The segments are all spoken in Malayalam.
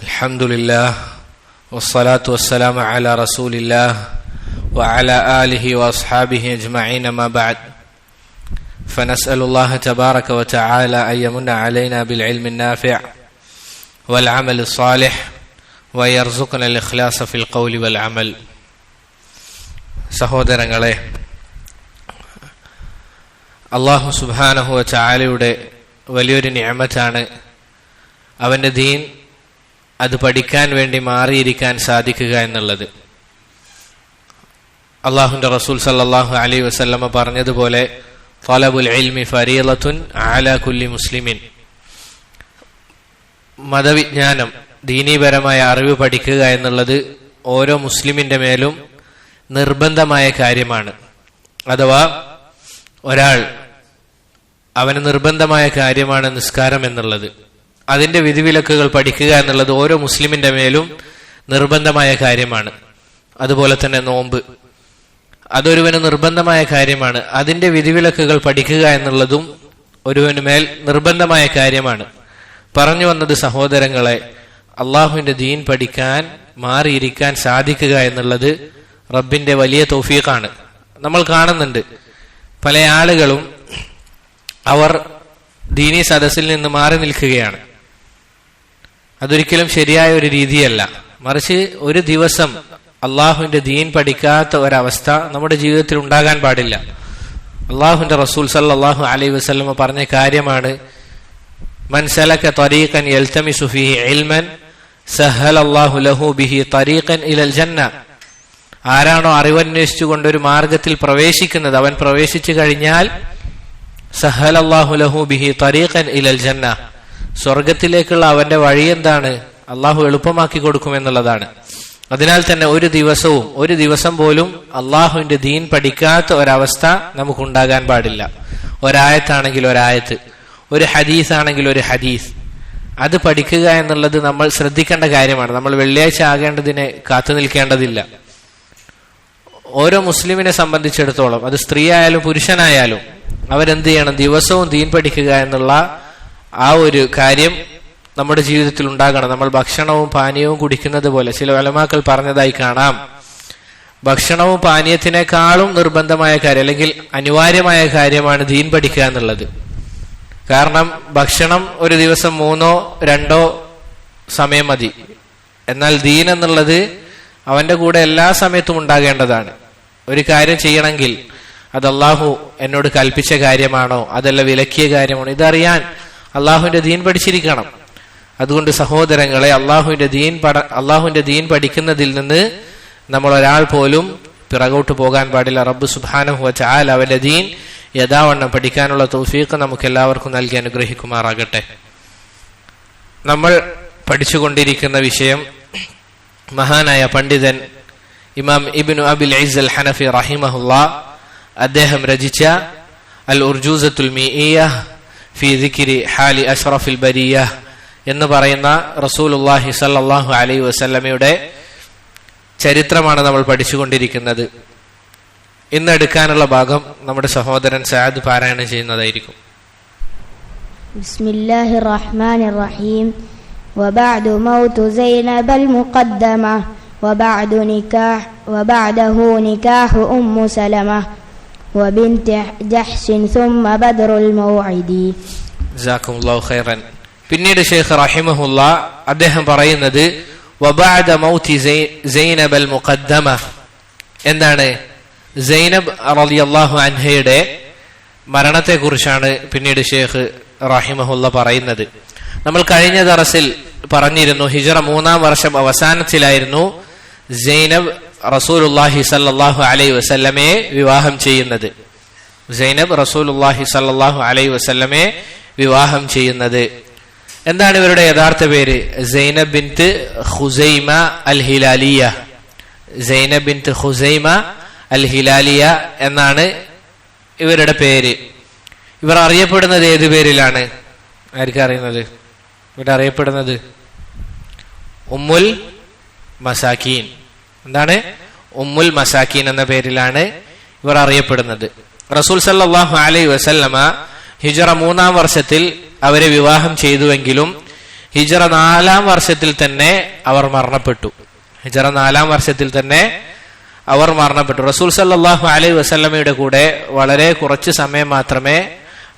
അൽഹംദുലില്ലാഹ് വസ്സലാത്തു വസ്സലാമു അലാ റസൂലില്ലാഹ് വഅലാ ആലിഹി വഅസ്ഹാബിഹി അജ്മഈൻ അമ്മാ ബഅദ് ഫനസ്അലുല്ലാഹ തബാറക വതആല അൻ യമുന്ന അലൈനാ ബിൽഇൽമി നാഫിഅ വൽഅമലി സ്വാലിഹ് വയർസുഖന അൽ-ഇഖ്ലാസ ഫിൽ ഖൗലി വൽ അമൽ. സഹോദരങ്ങളെ, അല്ലാഹു സുബ്ഹാനഹു വതആലയുടെ വലിയൊരു നിഅമത്താണ് അവന്റെ ദീൻ അത് പഠിക്കാൻ വേണ്ടി മാറിയിരിക്കാൻ സാധിക്കുക എന്നുള്ളത്. അല്ലാഹുവിന്റെ റസൂൽ സല്ലല്ലാഹു അലൈഹി വസല്ലമ പറഞ്ഞതുപോലെ തലബുൽ ഇൽമി ഫരീളത്തുൻ അലാ കുല്ലി മുസ്ലിമിൻ. മതവിജ്ഞാനം, ദീനീപരമായ അറിവ് പഠിക്കുക എന്നുള്ളത് ഓരോ മുസ്ലിമിന്റെ മേലും നിർബന്ധമായ കാര്യമാണ്. അഥവാ അവന് നിർബന്ധമായ കാര്യമാണ് നിസ്കാരം എന്നുള്ളത്. അതിന്റെ വിധിവിലക്കുകൾ പഠിക്കുക എന്നുള്ളത് ഓരോ മുസ്ലിമിന്റെ മേലും നിർബന്ധമായ കാര്യമാണ്. അതുപോലെ തന്നെ നോമ്പ്, അതൊരുവന് നിർബന്ധമായ കാര്യമാണ്. അതിന്റെ വിധിവിലക്കുകൾ പഠിക്കുക എന്നുള്ളതും ഒരുവന് മേൽ നിർബന്ധമായ കാര്യമാണ്. പറഞ്ഞു വന്നത്, സഹോദരങ്ങളെ, അള്ളാഹുവിന്റെ ദീൻ പഠിക്കാൻ മാറിയിരിക്കാൻ സാധിക്കുക എന്നുള്ളത് റബ്ബിന്റെ വലിയ തൗഫീഖാണ്. നമ്മൾ കാണുന്നുണ്ട് പല ആളുകളും അവർ ദീനി സദസ്സിൽ നിന്ന് മാറി നിൽക്കുകയാണ്. അതൊരിക്കലും ശരിയായ ഒരു രീതിയല്ല. മറിച്ച് ഒരു ദിവസം അള്ളാഹുവിന്റെ ദീൻ പഠിക്കാത്ത ഒരവസ്ഥ നമ്മുടെ ജീവിതത്തിൽ ഉണ്ടാകാൻ പാടില്ല. അള്ളാഹുവിന്റെ റസൂൽ സല്ലല്ലാഹു അലൈഹി വസല്ലമ പറഞ്ഞ കാര്യമാണ്, മൻ സലക തരീഖൻ യൽതമിസു ഫീഹി ഇൽമൻ സഹലല്ലാഹു ലഹു ബിഹി തരീഖൻ ഇലൽ ജന്ന. ആരാണോ അറിവന്വേഷിച്ചുകൊണ്ട് ഒരു മാർഗത്തിൽ പ്രവേശിക്കുന്നത്, അവൻ പ്രവേശിച്ചു കഴിഞ്ഞാൽ സഹലല്ലാഹു ലഹു ബിഹി തരീഖൻ ഇലൽ ജന്ന, സ്വർഗത്തിലേക്കുള്ള അവന്റെ വഴി എന്താണ്? അള്ളാഹു എളുപ്പമാക്കി കൊടുക്കുമെന്നുള്ളതാണ്. അതിനാൽ തന്നെ ഒരു ദിവസം പോലും അള്ളാഹുവിന്റെ ദീൻ പഠിക്കാത്ത ഒരവസ്ഥ നമുക്കുണ്ടാകാൻ പാടില്ല. ഒരായത്താണെങ്കിൽ ഒരായത്ത്, ഒരു ഹദീസ് ആണെങ്കിൽ ഒരു ഹദീസ്, അത് പഠിക്കുക എന്നുള്ളത് നമ്മൾ ശ്രദ്ധിക്കേണ്ട കാര്യമാണ്. നമ്മൾ വെള്ളിയാഴ്ച ആകേണ്ടതിനെ കാത്തു നിൽക്കേണ്ടതില്ല. ഓരോ മുസ്ലിമിനെ സംബന്ധിച്ചിടത്തോളം, അത് സ്ത്രീ ആയാലും പുരുഷനായാലും, അവരെന്ത് ചെയ്യണം? ദിവസവും ദീൻ പഠിക്കുക എന്നുള്ള ആ ഒരു കാര്യം നമ്മുടെ ജീവിതത്തിൽ ഉണ്ടാകണം. നമ്മൾ ഭക്ഷണവും പാനീയവും കുടിക്കുന്നത് പോലെ ചില ഉലമാക്കൾ പറഞ്ഞതായി കാണാം, ഭക്ഷണവും പാനീയത്തിനേക്കാളും നിർബന്ധമായ കാര്യം അല്ലെങ്കിൽ അനിവാര്യമായ കാര്യമാണ് ദീൻ പഠിക്കുക എന്നുള്ളത്. കാരണം ഭക്ഷണം ഒരു ദിവസം 3-2 സമയം മതി. എന്നാൽ ദീൻ എന്നുള്ളത് അവന്റെ കൂടെ എല്ലാ സമയത്തും ഉണ്ടാകേണ്ടതാണ്. ഒരു കാര്യം ചെയ്യണമെങ്കിൽ അത് അള്ളാഹു എന്നോട് കൽപ്പിച്ച കാര്യമാണോ, അതല്ല വിലക്കിയ കാര്യമാണോ, ഇതറിയാൻ അള്ളാഹുവിന്റെ ദീൻ പഠിച്ചിരിക്കണം. അതുകൊണ്ട് സഹോദരങ്ങളെ, അള്ളാഹുവിന്റെ ദീൻ പഠിക്കുന്നതിൽ നിന്ന് നമ്മൾ ഒരാൾ പോലും പിറകോട്ട് പോകാൻ പാടില്ല. റബ്ബ് സുബ്ഹാനഹു വതആല അവന്റെ ദീൻ യഥാവണ്ണം പഠിക്കാനുള്ള തൗഫീഖ് നമുക്ക് എല്ലാവർക്കും നൽകി അനുഗ്രഹിക്കുമാറാകട്ടെ. നമ്മൾ പഠിച്ചുകൊണ്ടിരിക്കുന്ന വിഷയം മഹാനായ പണ്ഡിതൻ ഇമാം ഇബ്നു അബിൽ ഇസ് അൽ ഹനഫി റഹിമഹുല്ലാ അദ്ദേഹം രചിച്ച അൽ ഉർജൂസത്തുൽ മീഇയ്യഹ് ഫീ ദിക്രി ഹാലി അഷ്റഫിൽ ബരിയ്യഹ് എന്ന് പറയുന്ന റസൂലുള്ളാഹി സ്വല്ലല്ലാഹു അലൈഹി വസല്ലമയുടെ ചരിത്രമാണ് നമ്മൾ പഠിച്ചുകൊണ്ടിരിക്കുന്നത്. ഇന്ന് എടുക്കാനുള്ള ഭാഗം നമ്മുടെ സഹോദരൻ സഅദ് പാരായണം ചെയ്യുന്നതായിരിക്കും. ബിസ്മില്ലാഹിർ റഹ്മാനിർ റഹീം. വബഅദു മൗതു സൈനബൽ മുഖദ്ദമ വബഅദഹു നികാഹു ഉമ്മു സലമ വബിൻതി ജഹ്ശിൻ സുമ്മ ബദ്റുൽ മൗഇദി. ജസാകുമുല്ലാഹു ഖൈറൻ. പിന്നീട് ശൈഖ് റഹിമഹുല്ലാ അദ്ദേഹം പറയുന്നത്, വബഅദ മൗതി സൈനബൽ മുഖദ്ദമ, എന്താണ്? സൈനബ് റളിയല്ലാഹു അൻഹയുടെ മരണത്തെക്കുറിച്ചാണ് പിന്നീട് ശൈഖ് റഹിമഹുല്ല പറയുന്നത്. നമ്മൾ കഴിഞ്ഞ ദർസിൽ പറഞ്ഞിരുന്നു, ഹിജ്റ 3-ാം വർഷം അവസാനത്തിലായിരുന്നു സൈനബ് റസൂലുള്ളാഹി സ്വല്ലല്ലാഹു അലൈഹി വസല്ലമയെ വിവാഹം ചെയ്യുന്നത്. സൈനബ് റസൂലുള്ളാഹി സ്വല്ലല്ലാഹു അലൈഹി വസല്ലമയെ വിവാഹം ചെയ്യുന്നത്. എന്താണ് ഇവരുടെ യഥാർത്ഥ പേര്? സൈനബ് ബിൻത് ഖുസൈമ അൽ ഹിലാലിയ. സൈനബ് ബിൻത് ഖുസൈമ അൽ ഹിലാലിയ എന്നാണ് ഇവരുടെ പേര്. ഇവർ അറിയപ്പെടുന്നത് ഏത് പേരിലാണ്? ആർക്കും അറിയുന്നത്? ഇവരറിയപ്പെടുന്നത് ഉമ്മുൽ മസാക്കീൻ. എന്താണ്? ഉമ്മുൽ മസാക്കീൻ എന്ന പേരിലാണ് ഇവർ അറിയപ്പെടുന്നത്. റസൂൽ സല്ലല്ലാഹു അലൈഹി വസല്ലമ ഹിജ്റ 3-ാം വർഷത്തിൽ അവരെ വിവാഹം ചെയ്തുവെങ്കിലും ഹിജറ 4-ാം വർഷത്തിൽ തന്നെ അവർ മരണപ്പെട്ടു. ഹിജറ 4-ാം വർഷത്തിൽ തന്നെ അവർ മരണപ്പെട്ടു. റസൂൽ സല്ലല്ലാഹു അലൈഹി വസല്ലമയുടെ കൂടെ വളരെ കുറച്ച് സമയം മാത്രമേ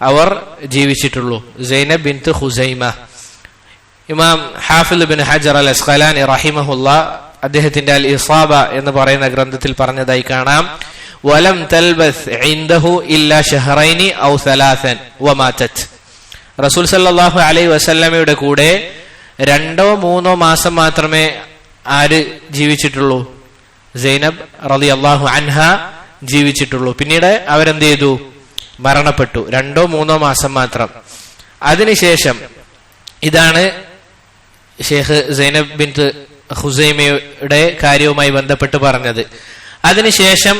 അവർ ജീവിച്ചിട്ടുള്ളൂ. സൈനബ് ബിൻത് ഖുസൈമ. ഇമാം ഹാഫിദ് ബിൻ ഹജർ അൽ അസ്ഖലാനി റഹിമഹുല്ലാ അദ്ദേഹത്തിന്റെ അൽ ഇസാബ എന്ന് പറയുന്ന ഗ്രന്ഥത്തിൽ പറഞ്ഞതായി കാണാം, വലം തൽബസ് ഇൻദഹു ഇല്ലാ ഷഹറൈനി ഔ സലാസൻ വമാതത്. റസൂൽ സല്ലല്ലാഹു അലൈഹി വസല്ലമയുടെ കൂടെ 2-3 മാസം മാത്രമേ ആര് ജീവിച്ചിട്ടുള്ളൂ? സൈനബ് റളിയല്ലാഹു അൻഹ ജീവിച്ചിട്ടുള്ളൂ. പിന്നീട് അവരെന്ത് ചെയ്തു? മരണപ്പെട്ടു. 2-3 മാസം മാത്രം. അതിനുശേഷം ഇതാണ് ഷേഖ് സൈനബ് ബിൻത് ഖുസൈമയുടെ കാര്യവുമായി ബന്ധപ്പെട്ട് പറഞ്ഞത്. അതിനുശേഷം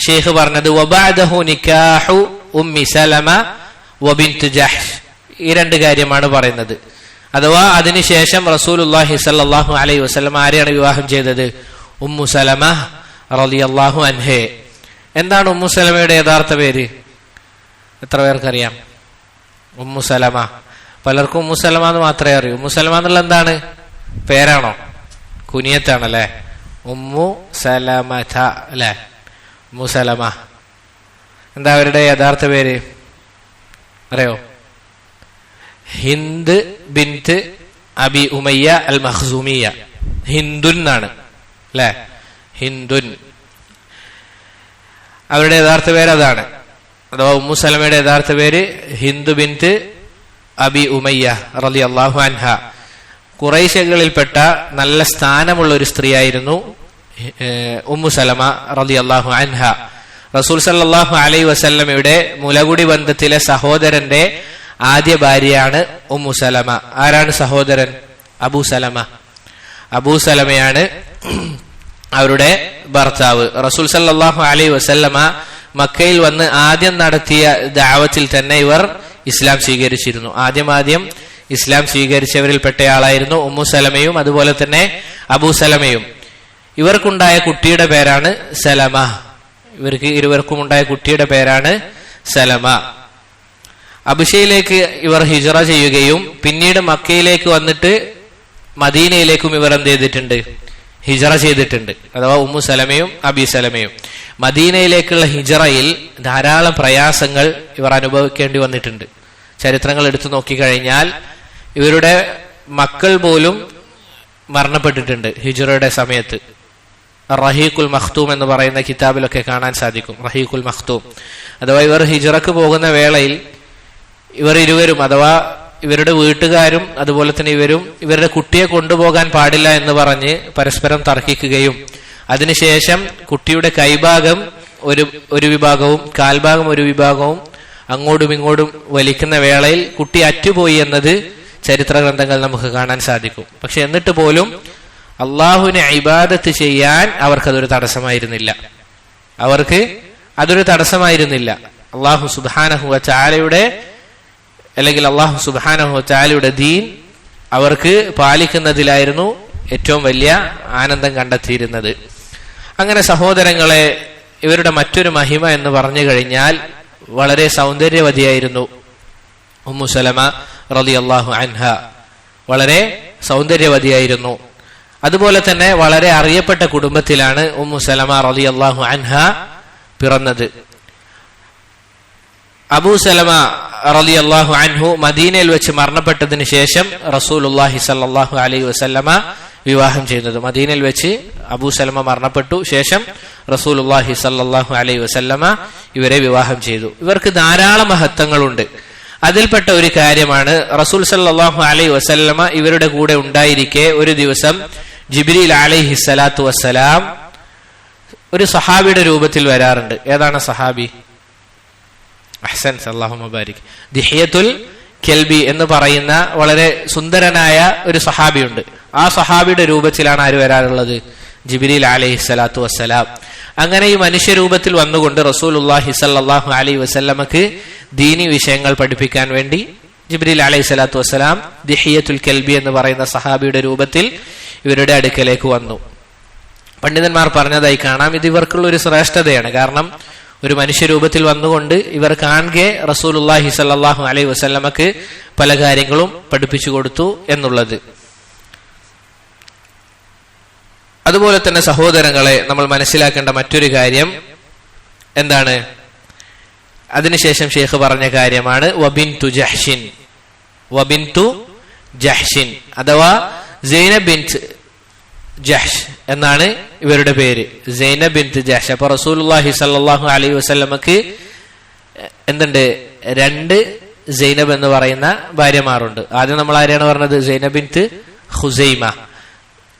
ഷേഖ് പറഞ്ഞത് വബഅദഹു നിക്കാഹു ഉമ്മി സലമ വബിൻത് ജഹ്ഷ്. ഈ 2 കാര്യമാണ് പറയുന്നത്. അഥവാ അതിനുശേഷം റസൂലുള്ളാഹി സ്വല്ലല്ലാഹു അലൈഹി വസല്ലം ആരെയാണ് വിവാഹം ചെയ്തത്? ഉമ്മു സലമ റളിയല്ലാഹു അൻഹയെ. എന്താണ് ഉമ്മു സലമയുടെ യഥാർത്ഥ പേര്? എത്ര പേർക്കറിയാം? ഉമ്മു സലമ. പലർക്കും ഉമ്മു സലമ എന്ന് മാത്രമേ അറിയൂ. ഉമ്മു സലമ എന്നുള്ള എന്താണ്? പേരാണോ? കുനിയത്താണല്ലേ? ഉമ്മു സലമത അല്ലെ? ഉമ്മു സലമ. എന്താ അവരുടെ യഥാർത്ഥ പേര് അറിയോ? ഹിന്ദ് ബിൻത് അബി ഉമയ്യ അൽ മഖ്സൂമിയ. ഹിന്ദുൻ എന്നാണ് അല്ലെ? ഹിന്ദുൻ. അവരുടെ യഥാർത്ഥ പേര് അതാണ്. അഥവാ ഉമ്മു സലമയുടെ യഥാർത്ഥ പേര് ഹിന്ദ് ബിൻത് അബി ഉമയ്യ റളിയല്ലാഹു അൻഹ. ഖുറൈശികളിൽപ്പെട്ട നല്ല സ്ഥാനമുള്ള ഒരു സ്ത്രീയായിരുന്നു ഉമ്മു സലമ റളിയല്ലാഹു അൻഹ. റസൂൽ സല്ലല്ലാഹു അലൈഹി വസല്ലമയുടെ മുലകുടി ബന്ധത്തിലെ സഹോദരന്റെ ആദ്യ ഭാര്യയാണ് ഉമ്മു സലമ. ആരാണ് സഹോദരൻ? അബൂ സലമ. അബൂ സലമയാണ് അവരുടെ ഭർത്താവ്. റസൂൽ സല്ലല്ലാഹു അലൈഹി വസല്ലമ മക്കയിൽ വന്ന് ആദ്യം നടത്തിയ ദഅവത്തിൽ തന്നെ ഇവർ ഇസ്ലാം സ്വീകരിച്ചിരുന്നു. ആദ്യം ഇസ്ലാം സ്വീകരിച്ചവരിൽപ്പെട്ടയാളായിരുന്നു ഉമ്മു സലമയും അതുപോലെ തന്നെ അബൂ സലമയും. ഇവർക്കുണ്ടായ കുട്ടിയുടെ പേരാണ് സലമ. ഇവർക്ക് ഇരുവർക്കും ഉണ്ടായ കുട്ടിയുടെ പേരാണ് സലമ. അബുഷയിലേക്ക് ഇവർ ഹിജറ ചെയ്യുകയും പിന്നീട് മക്കയിലേക്ക് വന്നിട്ട് മദീനയിലേക്കും ഇവർ എന്ത് ചെയ്തിട്ടുണ്ട്? ഹിജറ ചെയ്തിട്ടുണ്ട്. അഥവാ ഉമ്മു സലമയും അബി സലമയും. മദീനയിലേക്കുള്ള ഹിജറയിൽ ധാരാളം പ്രയാസങ്ങൾ ഇവർ അനുഭവിക്കേണ്ടി വന്നിട്ടുണ്ട്. ചരിത്രങ്ങൾ എടുത്തു നോക്കിക്കഴിഞ്ഞാൽ ഇവരുടെ മക്കൾ പോലും മരണപ്പെട്ടിട്ടുണ്ട് ഹിജറയുടെ സമയത്ത്. റഹീഖുൽ മഖ്തൂം എന്ന് പറയുന്ന കിതാബിലൊക്കെ കാണാൻ സാധിക്കും. റഹീഖുൽ മഖ്തൂം അഥവാ ഇവർ ഹിജറക്ക് പോകുന്ന വേളയിൽ ഇവർ ഇരുവരും അഥവാ ഇവരുടെ വീട്ടുകാരും അതുപോലെ തന്നെ ഇവരുടെ കുട്ടിയെ കൊണ്ടുപോകാൻ പാടില്ല എന്ന് പറഞ്ഞ് പരസ്പരം തർക്കിക്കുകയും അതിനുശേഷം കുട്ടിയുടെ കൈഭാഗം ഒരു വിഭാഗവും കാൽഭാഗം ഒരു വിഭാഗവും അങ്ങോട്ടും ഇങ്ങോട്ടും വലിക്കുന്ന വേളയിൽ കുട്ടി അറ്റുപോയി എന്നത് ചരിത്ര ഗ്രന്ഥങ്ങൾ നമുക്ക് കാണാൻ സാധിക്കും. പക്ഷെ എന്നിട്ട് പോലും അള്ളാഹുവിനെ ഇബാദത്ത് ചെയ്യാൻ അവർക്കതൊരു തടസ്സമായിരുന്നില്ല. അള്ളാഹു സുബ്ഹാനഹു വ തആലയുടെ അല്ലെങ്കിൽ അള്ളാഹു സുബ്ഹാനഹു വ തആലയുടെ ദീൻ അവർക്ക് പാലിക്കുന്നതിലായിരുന്നു ഏറ്റവും വലിയ ആനന്ദം കണ്ടെത്തിയിരുന്നത്. അങ്ങനെ സഹോദരങ്ങളെ, ഇവരുടെ മറ്റൊരു മഹിമ എന്ന് പറഞ്ഞു കഴിഞ്ഞാൽ വളരെ സൗന്ദര്യവതിയായിരുന്നു ഉമ്മു സലമ റളിയല്ലാഹു അൻഹ. വളരെ സൗന്ദര്യവതിയായിരുന്നു. അതുപോലെ തന്നെ വളരെ അറിയപ്പെട്ട കുടുംബത്തിലാണ് ഉമ്മു സലമ റളിയല്ലാഹു അൻഹ പിറന്നത്. അബൂ സലമ റളിയല്ലാഹു അൻഹു മദീനയിൽ വെച്ച് മരണപ്പെട്ടതിന് ശേഷം റസൂലുള്ളാഹി സ്വല്ലല്ലാഹു അലൈഹി വസല്ലമ വിവാഹം ചെയ്യുന്നത്. മദീനയിൽ വെച്ച് അബൂ സലമ മരണപ്പെട്ടു. ശേഷം റസൂലുള്ളാഹി സ്വല്ലല്ലാഹു അലൈഹി വസല്ലമ ഇവരെ വിവാഹം ചെയ്തു. ഇവർക്ക് ധാരാളം മഹത്വങ്ങളുണ്ട്. അതിൽപ്പെട്ട ഒരു കാര്യമാണ് റസൂൽ സല്ലല്ലാഹു അലൈഹി വസല്ലമ ഇവരുടെ കൂടെ ഉണ്ടായിരിക്കെ ഒരു ദിവസം ജിബ്രീൽ അലൈഹി സ്വലാത്തു വസ്സലാം ഒരു സഹാബിയുടെ രൂപത്തിൽ വരാറുണ്ട്. ഏതാണ് സഹാബി? അഹ്സൻ അല്ലാഹുമ്മ ബാരിക്. ദിഹിയത്തുൽ കൽബി എന്ന് പറയുന്ന വളരെ സുന്ദരനായ ഒരു സഹാബിയുണ്ട്. ആ സഹാബിയുടെ രൂപത്തിലാണ് ആര് വരാറുള്ളത്? ജിബ്രീൽ അലൈഹി സ്വലാത്തു വസ്സലാം. അങ്ങനെ ഈ മനുഷ്യരൂപത്തിൽ വന്നുകൊണ്ട് റസൂലുള്ളാഹി സ്വല്ലല്ലാഹു അലൈഹി വസല്ലമക്ക് ദീനി വിഷയങ്ങൾ പഠിപ്പിക്കാൻ വേണ്ടി ജിബ്രീൽ അലൈഹി സ്വലാത്തു വസ്സലാം ദിഹിയത്തുൽ കൽബി എന്ന് പറയുന്ന സഹാബിയുടെ രൂപത്തിൽ ഇവരുടെ അടുക്കലേക്ക് വന്നു. പണ്ഡിതന്മാർ പറഞ്ഞതായി കാണാം, ഇത് ഇവർക്കുള്ള ഒരു ശ്രേഷ്ഠതയാണ്. കാരണം ഒരു മനുഷ്യരൂപത്തിൽ വന്നുകൊണ്ട് ഇവർ കാണുകെ റസൂലുള്ളാഹി സ്വല്ലല്ലാഹു അലൈഹി വസല്ലമക്ക് പല കാര്യങ്ങളും പഠിപ്പിച്ചു കൊടുത്തു എന്നുള്ളത്. അതുപോലെ തന്നെ സഹോദരങ്ങളെ, നമ്മൾ മനസ്സിലാക്കേണ്ട മറ്റൊരു കാര്യം എന്താണ്? അതിനുശേഷം ഷെയ്ഖ് പറഞ്ഞ കാര്യമാണ് വബിൻതു ജഹ്ഷിൻ അഥവാ സൈനബ് ബിൻത് ജഹ്ഷ് എന്നാണ് ഇവരുടെ പേര്, സൈനബ് ബിൻത് ജഹ്ഷ്. അപ്പൊ റസൂലുള്ളാഹി സ്വല്ലല്ലാഹു അലൈഹി വസല്ലമക്ക് എന്തുണ്ട്? 2 സൈനബ് എന്ന് പറയുന്ന ഭാര്യമാരുണ്ട്. ആദ്യം നമ്മൾ ആരെയാണ് പറഞ്ഞത്? സൈനബ് ബിൻത് ഖുസൈമ.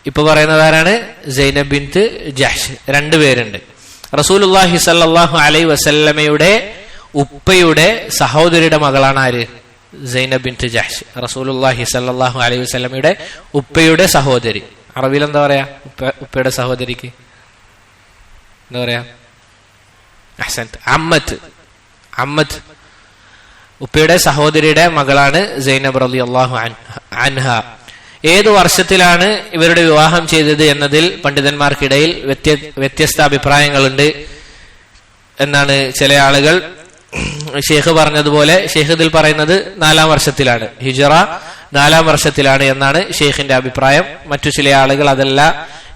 ഇപ്പൊ പറയുന്നത് ആരാണ്? സൈനബ് ബിൻത് ജഹ്ഷ്. 2 പേരുണ്ട്. റസൂലുള്ളാഹി സ്വല്ലല്ലാഹു അലൈഹി വസല്ലമയുടെ ഉപ്പയുടെ സഹോദരിയുടെ മകളാണ് ആര്? സൈനബ് ബിൻത് ജഹ്ഷ്. റസൂലുള്ളാഹി സ്വല്ലല്ലാഹു അലൈഹി വസല്ലമയുടെ ഉപ്പയുടെ സഹോദരി. അറബിയിൽ എന്താ പറയാ ഉപ്പയുടെ സഹോദരിക്ക്? എന്താ പറയാ? അഹ്സൻത്, അമ്മത്ത്. ഉപ്പയുടെ സഹോദരിയുടെ മകളാണ് സൈനബ് റളിയല്ലാഹു അൻഹ. ഏതു വർഷത്തിലാണ് ഇവരുടെ വിവാഹം ചെയ്തത് എന്നതിൽ പണ്ഡിതന്മാർക്കിടയിൽ വ്യത്യസ്ത അഭിപ്രായങ്ങളുണ്ട് എന്നാണ് ചില ആളുകൾ. ഷെയ്ഖ് പറഞ്ഞതുപോലെ ഷെയ്ഖ് ഇതിൽ പറയുന്നത് 4-ാം വർഷത്തിലാണ്, ഹിജ്റ 4-ാം വർഷത്തിലാണ് എന്നാണ് ഷെയ്ഖിന്റെ അഭിപ്രായം. മറ്റു ചില ആളുകൾ അതല്ല,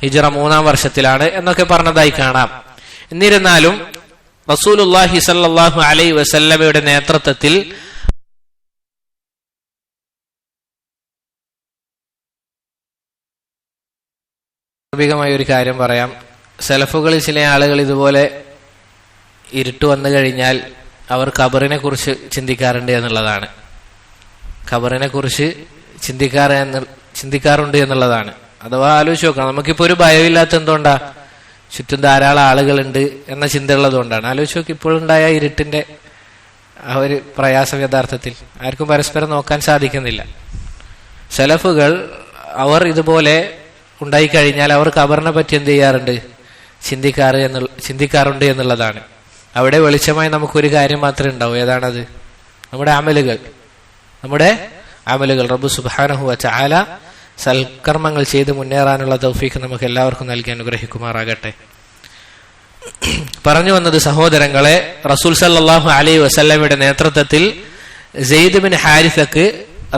ഹിജ്റ 3-ാം വർഷത്തിലാണ് എന്നൊക്കെ പറഞ്ഞതായി കാണാം. എന്നിരുന്നാലും റസൂലുള്ളാഹി സ്വല്ലല്ലാഹു അലൈഹി വസല്ലമയുടെ നേതൃത്വത്തിൽ സ്വാഭാവികമായ ഒരു കാര്യം പറയാം. സലഫുകളിൽ ചില ആളുകൾ ഇതുപോലെ ഇരുട്ട് വന്നു കഴിഞ്ഞാൽ അവർ ഖബറിനെ കുറിച്ച് ചിന്തിക്കാറുണ്ട് എന്നുള്ളതാണ്. ഖബറിനെ കുറിച്ച് ചിന്തിക്കാറുണ്ട് എന്നുള്ളതാണ്. അഥവാ ആലോചിച്ച് നോക്കണം, നമുക്കിപ്പോ ഒരു ഭയമില്ലാത്ത എന്തുകൊണ്ടാ? ചുറ്റും ധാരാളം ആളുകളുണ്ട് എന്ന ചിന്ത ഉള്ളത് കൊണ്ടാണ്. ആലോചിച്ച് നോക്കി, ഇപ്പോഴുണ്ടായ ഇരുട്ടിന്റെ ആ ഒരു പ്രയാസം യഥാർത്ഥത്തിൽ ആർക്കും പരസ്പരം നോക്കാൻ സാധിക്കുന്നില്ല. സലഫുകൾ അവർ ഇതുപോലെ ഉണ്ടായിക്കഴിഞ്ഞാൽ അവർ ഖബറിനെ പറ്റി എന്ത് ചെയ്യാറുണ്ട്? ചിന്തിക്കാറുണ്ട് എന്നുള്ളതാണ്. അവിടെ വെളിച്ചമായി നമുക്കൊരു കാര്യം മാത്രമേ ഉണ്ടാവൂ. ഏതാണത്? നമ്മുടെ അമലുകൾ. റബ്ബ് സുബ്ഹാനഹു വ തആല സൽക്കർമ്മങ്ങൾ ചെയ്ത് മുന്നേറാനുള്ള തൗഫീഖ് നമുക്ക് എല്ലാവർക്കും നൽകി അനുഗ്രഹിക്കുമാറാകട്ടെ. പറഞ്ഞു വന്നത് സഹോദരങ്ങളെ, റസൂൽ സല്ലല്ലാഹു അലൈഹി വസല്ലമയുടെ നേതൃത്വത്തിൽ സെയ്ദ് ബിൻ ഹാരിസക്ക്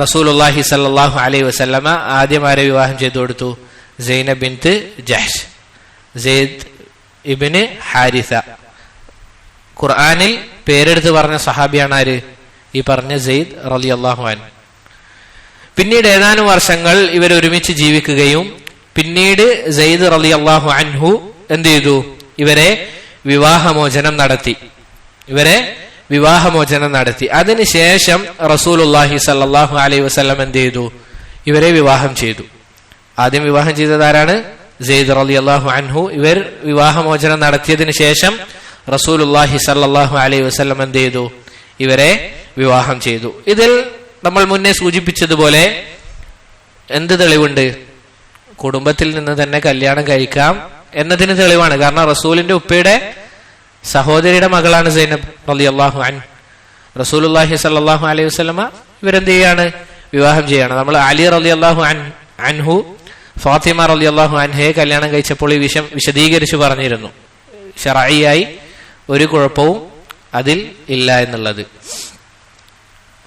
റസൂലുള്ളാഹി സല്ലല്ലാഹു അലൈഹി വസല്ലമ ആദ്യമാരെ വിവാഹം ചെയ്തു കൊടുത്തു? സൈനബ് ബിൻത് ജഹ്ഷ്, സെയ്ദ് ഇബ്നു ഹാരിസ. ഖുർആനിൽ പേരെടുത്ത് പറഞ്ഞ സഹാബിയാണ് ആര്? ഈ പറഞ്ഞ സെയ്ദ് റളിയല്ലാഹു അൻഹു. പിന്നീട് ഏതാനും വർഷങ്ങൾ ഇവർ ഒരുമിച്ച് ജീവിക്കുകയും പിന്നീട് സെയ്ദ് റളിയല്ലാഹു അൻഹു എന്ത് ചെയ്തു? ഇവരെ വിവാഹമോചനം നടത്തി. അതിനുശേഷം റസൂലുള്ളാഹി സ്വല്ലല്ലാഹു അലൈഹി വസല്ലം എന്ത് ചെയ്തു? ഇവരെ വിവാഹം ചെയ്തു. ആദ്യം വിവാഹം ചെയ്തത് ആരാണ്? സെയ്ദ് റളിയല്ലാഹു അൻഹു. ഇവർ വിവാഹമോചനം നടത്തിയതിനു ശേഷം റസൂലുള്ളാഹി സ്വല്ലല്ലാഹു അലൈഹി വസല്ലം എന്ത് ചെയ്തു? ഇവരെ വിവാഹം ചെയ്തു. ഇതിൽ നമ്മൾ മുന്നേ സൂചിപ്പിച്ചതുപോലെ എന്ത് തെളിവുണ്ട്? കുടുംബത്തിൽ നിന്ന് തന്നെ കല്യാണം കഴിക്കാം എന്നതിന് തെളിവാണ്. കാരണം റസൂലിന്റെ ഉപ്പയുടെ സഹോദരിയുടെ മകളാണ് സൈനബ് റളിയല്ലാഹു അൻഹ. റസൂലുള്ളാഹി സ്വല്ലല്ലാഹു അലൈഹി വസല്ലമ ഇവരെന്ത് ചെയ്യാണ്? വിവാഹം ചെയ്യാണ്. നമ്മൾ അലി റളിയല്ലാഹു അൻഹു ഫാത്തിമ റളിയല്ലാഹു അൻഹയെ കല്യാണം കഴിച്ചപ്പോൾ ഈ വിഷയം വിശദീകരിച്ചു പറഞ്ഞിരുന്നു. ശർഈയായി ഒരു കുഴപ്പവും അതിൽ ഇല്ല എന്നുള്ളത്.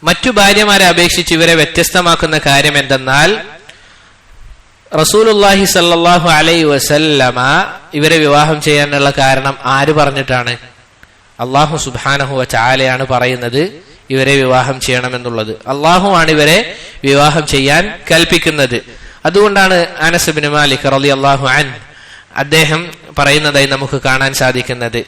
മറ്റു ഭാര്യമാരെ അപേക്ഷിച്ച് ഇവരെ വ്യത്യസ്തമാക്കുന്ന കാര്യം എന്തെന്നാൽ, റസൂലുള്ളാഹി സ്വല്ലല്ലാഹു അലൈഹി വസല്ലമ ഇവരെ വിവാഹം ചെയ്യാനുള്ള കാരണം ആര് പറഞ്ഞിട്ടാണ്? അല്ലാഹു സുബ്ഹാനഹു വ തആലയാണ് പറയുന്നത് ഇവരെ വിവാഹം ചെയ്യണമെന്നുള്ളത്. അല്ലാഹു ആണ് ഇവരെ വിവാഹം ചെയ്യാൻ കൽപ്പിക്കുന്നത്. അതുകൊണ്ടാണ് അനസ് ഇബ്നു മാലിക് റളിയല്ലാഹു അൻഹു അദ്ദേഹം പറയുന്നതായി നമുക്ക് കാണാൻ സാധിക്കുന്നത്,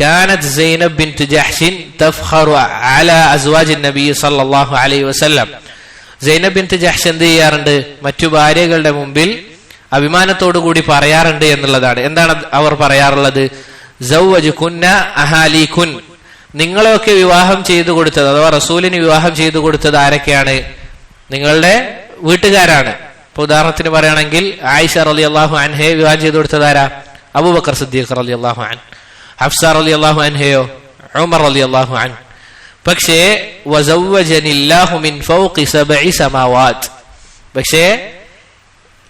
كانت زينب بنت جحش تفخر على أزواج النبي صلى الله عليه وسلم. സൈനബ് ബിൻത് ജഹ്ഷ് എന്ത് ചെയ്യാറുണ്ട്? മറ്റു ഭാര്യകളുടെ മുമ്പിൽ അഭിമാനത്തോടു കൂടി പറയാറുണ്ട് എന്നുള്ളതാണ്. എന്താണ് അവർ പറയാറുള്ളത്? സൗവജുകുന്ന അഹാലികുൻ, നിങ്ങളെയൊക്കെ വിവാഹം ചെയ്തു കൊടുത്തത്, അഥവാ റസൂലിന് വിവാഹം ചെയ്തു കൊടുത്തത് ആരൊക്കെയാണ്? നിങ്ങളുടെ വീട്ടുകാരാണ്. ഇപ്പൊ ഉദാഹരണത്തിന് പറയുകയാണെങ്കിൽ ആയിഷ റളിയല്ലാഹു അൻഹയെ വിവാഹം ചെയ്തു കൊടുത്തത് ആരാ? അബൂബക്കർ സിദ്ദീഖ് റളിയല്ലാഹു അൻഹു. ഹഫ്സ റളിയല്ലാഹു അൻഹയോ? ഉമർ റളിയല്ലാഹു അൻഹു. പക്ഷേ വസവ്വജനില്ലാഹു മിൻ ഫൗഖി സബ്ഇ സമാവാത്, പക്ഷേ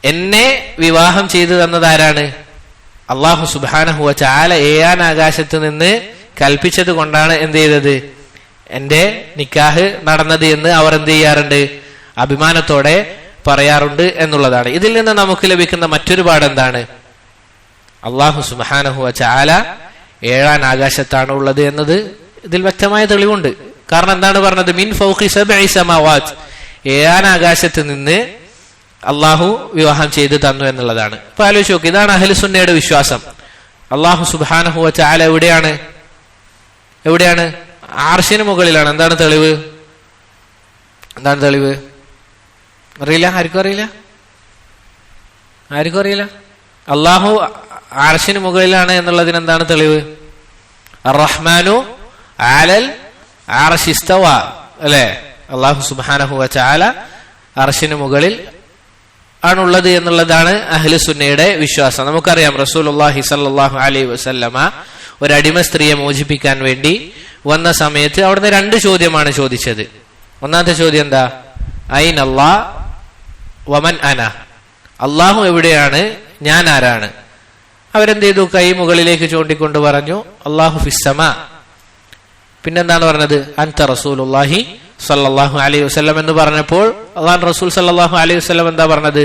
എന്നെ വിവാഹം ചെയ്തു തന്നത് ആരാണ്? അല്ലാഹു സുബ്ഹാനഹു വ തആല ഏഴാം ആകാശത്ത് നിന്ന് കൽപ്പിച്ചത് കൊണ്ടാണ് എന്ത് ചെയ്തത്, എന്റെ നിക്കാഹ് നടന്നത് എന്ന് അവർ എന്ത് ചെയ്യാറുണ്ട്, അഭിമാനത്തോടെ പറയാറുണ്ട് എന്നുള്ളതാണ്. ഇതിൽ നിന്ന് നമുക്ക് ലഭിക്കുന്ന മറ്റൊരു പാഠം എന്താണ്? അല്ലാഹു സുബ്ഹാനഹു വ തആല 7ാം ആകാശത്താണ് ഉള്ളത് എന്നത് ഇതിൽ വ്യക്തമായ തെളിവുണ്ട്. കാരണം എന്താണ് പറഞ്ഞത്? മിൻ ഫൗഖി 7 സമാവാത്ത്, 7ാം ആകാശത്ത് നിന്ന് അള്ളാഹു വിവാഹം ചെയ്തു തന്നു എന്നുള്ളതാണ്. ഇപ്പൊ ആലോചിച്ച് നോക്ക്, ഇതാണ് അഹ്ലുസുന്നയുടെ വിശ്വാസം. അള്ളാഹു സുബ്ഹാനഹു വ തആല എവിടെയാണ്? അർശിന് മുകളിലാണ്. എന്താണ് തെളിവ്? അറിയില്ല? ആർക്കും അറിയില്ല? അള്ളാഹു അർശിന് മുകളിലാണ് എന്നുള്ളതിന് എന്താണ് തെളിവ്? അർ-റഹ്മാനു അലൽ അർശി ഇസ്തവ, അല്ലേ? അള്ളാഹു സുബ്ഹാനഹു വ തആല അർശിന് മുകളിൽ ആണുള്ളത് എന്നുള്ളതാണ് അഹ്ലുസുന്നയുടെ വിശ്വാസം. നമുക്കറിയാം റസൂലുള്ളാഹി സ്വല്ലല്ലാഹു അലൈഹി വസല്ലമ ഒരു അടിമ സ്ത്രീയെ മോചിപ്പിക്കാൻ വേണ്ടി വന്ന സമയത്ത് അവിടുന്ന് 2 ചോദ്യമാണ് ചോദിച്ചത്. ഒന്നാമത്തെ ചോദ്യം എന്താ? ഐന അല്ലാഹ് വമൻ അന, അള്ളാഹു എവിടെയാണ്, ഞാൻ ആരാണ്? അവരെന്ത് ചെയ്തു? കൈ മുകളിലേക്ക് ചൂണ്ടിക്കൊണ്ട് പറഞ്ഞു അല്ലാഹു ഫിസ്സമാ. പിന്നെന്താണ് പറഞ്ഞത്? അൻത റസൂലുള്ളാഹി സല്ലല്ലാഹു അലൈഹി വസല്ലം എന്ന് പറഞ്ഞപ്പോൾ അല്ലാഹു റസൂൽ സല്ലല്ലാഹു അലൈഹി വസല്ലം എന്താ പറഞ്ഞത്?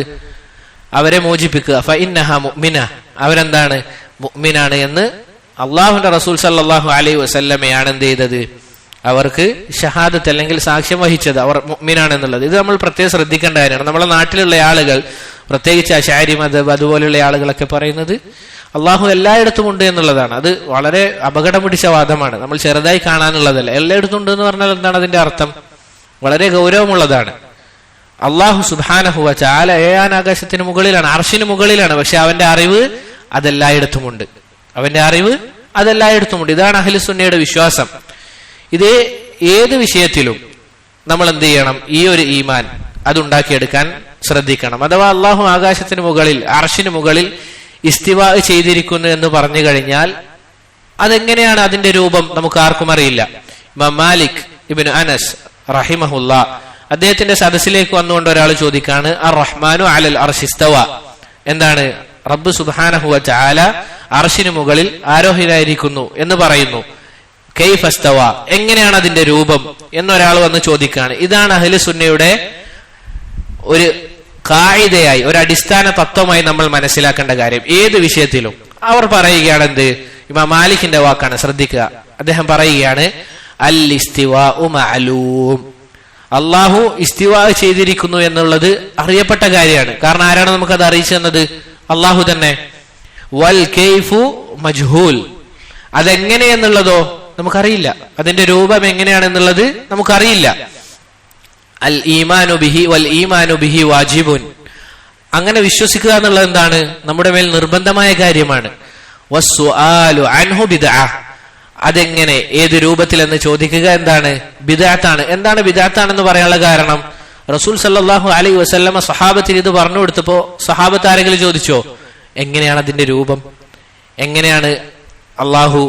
അവരെ മോചിപ്പിക്കുക. ഫഇന്നഹ മുഅ്മിന, അവരെന്താണ്? മുഅ്മിനാണ് എന്ന് അള്ളാഹുവിന്റെ റസൂൽ സല്ലല്ലാഹു അലൈഹി വസല്ലമയാണ് എന്ത് ചെയ്തത്? അവർക്ക് ഷഹാദത്ത് അല്ലെങ്കിൽ സാക്ഷ്യം വഹിച്ചത്, അവർ മുഅ്മിനാണ് എന്നുള്ളത്. ഇത് നമ്മൾ പ്രത്യേകം ശ്രദ്ധിക്കേണ്ട കാര്യമാണ്. നമ്മുടെ നാട്ടിലുള്ള ആളുകൾ, പ്രത്യേകിച്ച് അശഅരി മദ്ഹബ് അതുപോലെയുള്ള ആളുകളൊക്കെ പറയുന്നത് അള്ളാഹു എല്ലായിടത്തും ഉണ്ട് എന്നുള്ളതാണ്. അത് വളരെ അപകടം പിടിച്ച വാദമാണ്. നമ്മൾ ചെറുതായി കാണാനുള്ളതല്ല. എല്ലായിടത്തും ഉണ്ട് എന്ന് പറഞ്ഞാൽ എന്താണ് അതിന്റെ അർത്ഥം? വളരെ ഗൗരവമുള്ളതാണ്. അള്ളാഹു സുബ്ഹാനഹു വ തആല 7ാം ആകാശത്തിന് മുകളിലാണ്, അർശിന് മുകളിലാണ്. പക്ഷെ അവന്റെ അറിവ് അതെല്ലായിടത്തുമുണ്ട്. ഇതാണ് അഹ്ലുസുന്നയുടെ വിശ്വാസം. ഇത് ഏത് വിഷയത്തിലും നമ്മൾ എന്ത് ചെയ്യണം? ഈ ഒരു ഈമാൻ അതുണ്ടാക്കിയെടുക്കാൻ ശ്രദ്ധിക്കണം. അഥവാ അള്ളാഹു ആകാശത്തിന് മുകളിൽ, അർശിന് മുകളിൽ ഇസ്തിവാ ചെയ്തിരിക്കുന്നു എന്ന് പറഞ്ഞു കഴിഞ്ഞാൽ അതെങ്ങനെയാണ് അതിന്റെ രൂപം നമുക്ക് ആർക്കും അറിയില്ല. ഇമാം മാലിക് ഇബ്നു അനസ് റഹിമഹുല്ലാ അദ്ദേഹത്തിന്റെ സദസ്സിലേക്ക് വന്നുകൊണ്ട് ഒരാൾ ചോദിക്കാണ്, അർ റഹ്മാനു അലൽ അർശി ഇസ്തവ, എന്താണ്? റബ്ബ് സുബ്ഹാനഹു വ തആല അർശിന് മുകളിൽ ആരോഹിതനായിരിക്കുന്നു എന്ന് പറയുന്നു. കൈഫ ഇസ്തവ, എങ്ങനെയാണ് അതിന്റെ രൂപം എന്നൊരാൾ വന്ന് ചോദിക്കാണ്. ഇതാണ് അഹ്ലുസുന്നയുടെ ഒരു ഖായിദയായി, ഒരു അടിസ്ഥാന തത്വമായി നമ്മൾ മനസ്സിലാക്കേണ്ട കാര്യം. ഏത് വിഷയത്തിലും അവർ പറയുകയാണ് എന്ത്? ഇമാം മാലിക്കിന്റെ വാക്കാണ്, ശ്രദ്ധിക്കുക. അദ്ദേഹം പറയുകയാണ് അൽ ഇസ്തിവാഉ മഅലൂം, അള്ളാഹു ഇസ്തിവാ ചെയ്തിരിക്കുന്നു എന്നുള്ളത് അറിയപ്പെട്ട കാര്യമാണ്. കാരണം ആരാണ് നമുക്കത് അറിയിച്ചു തന്നത്? അള്ളാഹു തന്നെ. വൽ കൈഫു മജ്ഹൂൽ, അതെങ്ങനെയെന്നുള്ളതോ നമുക്കറിയില്ല. അതിന്റെ രൂപം എങ്ങനെയാണെന്നുള്ളത് നമുക്കറിയില്ല. അൽ ഈമാനു ബിഹി വൽ ഈമാനു ബിഹി വാജിബുൻ, അങ്ങനെ വിശ്വസിക്കുക എന്നുള്ളത് എന്താണ്? നമ്മുടെ മേൽ നിർബന്ധമായ കാര്യമാണ്. വസ്സുആലു അൻഹു ബിദ്അ, അതെങ്ങനെ, ഏത് രൂപത്തിൽ എന്ന് ചോദിക്കുക എന്താണ്? ബിദ്അത്താണ്. എന്താണ് ബിദ്അത്താണെന്ന് പറയാനുള്ള കാരണം? റസൂൽ സല്ലല്ലാഹു അലൈഹി വസല്ലമ സഹാബത്തിന് ഇത് പറഞ്ഞു കൊടുത്തപ്പോ സഹാബത്ത് ആരെങ്കിലും ചോദിച്ചോ എങ്ങനെയാണ് അതിന്റെ രൂപം, എങ്ങനെയാണ് അള്ളാഹു